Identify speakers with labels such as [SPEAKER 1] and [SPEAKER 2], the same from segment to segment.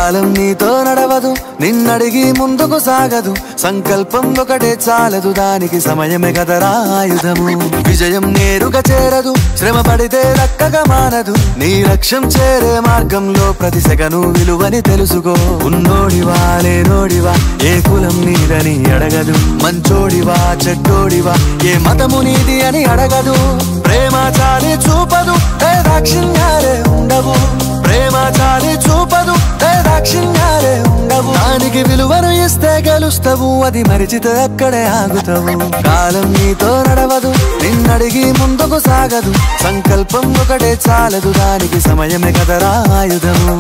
[SPEAKER 1] కాలం నీతో నడవదు, నిన్నడిగి ముందుకు సాగదు. సంకల్పం ఒకటే చాలదు, దానికి సమయమే కదరా ఆయుధము. విజయం నేరుగా చేరదు, శ్రమ పడితే దక్కగా మానదు. నీ లక్ష్యం చేరే మార్గంలో ప్రతి సెకను విలువని తెలుసుకో. ఉన్నోడివా లేనోడివా, ఏ కులం నీదని అడగదు. మంచోడివా చెడ్డోడివా, ఏ మతము నీది అని అడగదు. ప్రేమ చాలి చూపదు, దాక్షిణ్యాలే ఉండవు. ప్రేమ చాలి చూపదు, దాక్షిణ్యాలే ఉండవు. దానికి విలువను ఇస్తే గెలుస్తావు, అది మరిచితే అక్కడే ఆగుతావు. కాలం నీతో నడవదు, నిన్నడిగి ముందుకు సాగదు. సంకల్పం ఒకటే చాలదు, దానికి సమయమే కదరా ఆయుధము.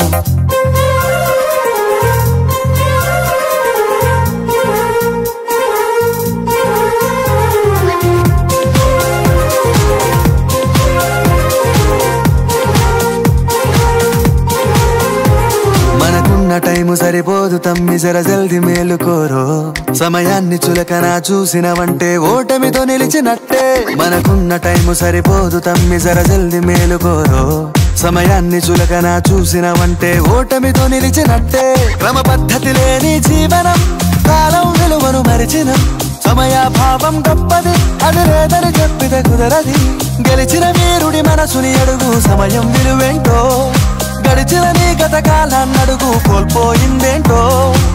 [SPEAKER 1] టైము సరిపోదు తమ్మి, జర జల్ది మేలుకోరో. సమయాన్ని చులకన చూసినవంటే ఓటమితో నిలిచినట్టే. మనకున్న టైము సరిపోదు తమ్మి, జర జల్ది మేలుకోరో. సమయాన్ని చులకన చూసినవంటే ఓటమితో నిలిచినట్టే. క్రమ పద్ధతి లేని జీవనం, కాలం విలువను మరిచినం. సమయాభావం గొప్పది, అది లేదని చెప్పితే కుదరది. గెలిచిన వీరుడి మనసుని అడుగు, సమయం విలువేంటో. గడిచిన నీ గత కాలాన్నడుగు, కోల్పోయిందేంటో.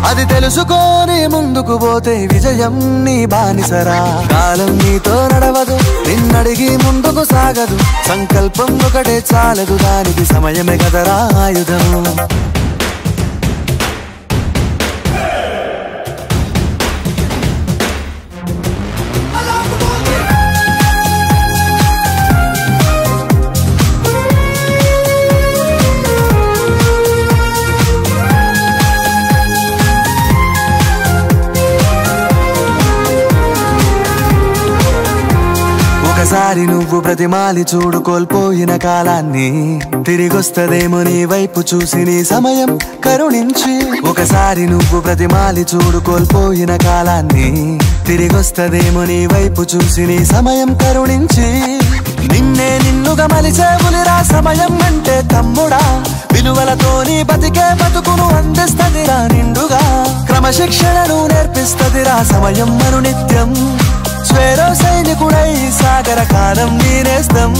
[SPEAKER 1] అది తెలుసుకొని ముందుకు పోతే విజయం నీ బానిసరా. కాలం నీతో నడవదు, నిన్నడిగి ముందుకు సాగదు. సంకల్పం ఒకటే చాలదు, దానికి సమయమే కదరా ఆయుధము. ఒకసారి నువ్వు బ్రతిమాలి చూడు కోల్పోయిన కాలాన్ని. తిరిగొస్తదేమో నీ వైపు చూసి నీ సమయం కరుణించి. ఒకసారి నువ్వు బ్రతిమాలి చూడు కోల్పోయిన కాలాన్ని. తిరిగొస్తదేమో నీ వైపు చూసి నీ సమయం కరుణించి. నిన్నే నిన్నుగా మలిచేవులిరా సమయం అంటే తమ్ముడా. విలువలతోని బతికే బతుకును అందిస్తదిరా నిండుగా. క్రమశిక్షణను నేర్పిస్తదిరా సమయం మరు నిత్యం. స్వేరో సైనికుడై సాగర కాలం నీనేస్తం.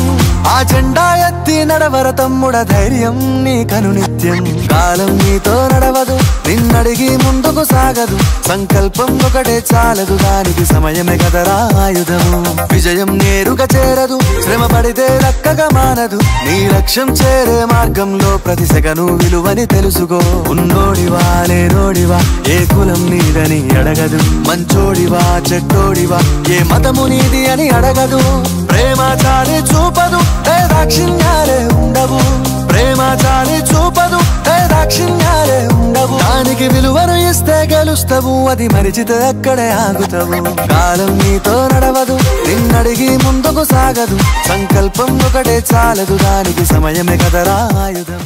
[SPEAKER 1] ఆ జెండా ఎత్తి నడవర తమ్ముడ, ధైర్యం నీ కనునిత్యం. కాలం నీతో నడవదు, నిన్నడిగి ముందుకు సాగదు. సంకల్పం ఒకటే చాలదు, దానికి సమయమే కదరా ఆయుధము. విజయం నేరుగా చేరదు, శ్రమ పడితే దక్కగా మానదు. నీ లక్ష్యం చేరే మార్గంలో ప్రతి సెకను విలువని తెలుసుకో. ఉన్నోడివా లేనోడివా, ఏ కులం నీదని అడగదు. మంచోడివా చెడ్డోడివా, ఏ మతము నీది అని అడగదు. ప్రేమ చాలి చూపదు, దాక్షిణ్యాలే ఉండవు. ప్రేమ చాలి చూపదు, దాక్షిణ్యాలే ఉండవు. దానికి విలువను ఇస్తే గెలుస్తావు, అది మరిచితే అక్కడే ఆగుతావు. కాలం నీతో నడవదు, నిన్నడిగి ముందుకు సాగదు. సంకల్పం ఒకటే చాలదు, దానికి సమయమే కదరా ఆయుధం.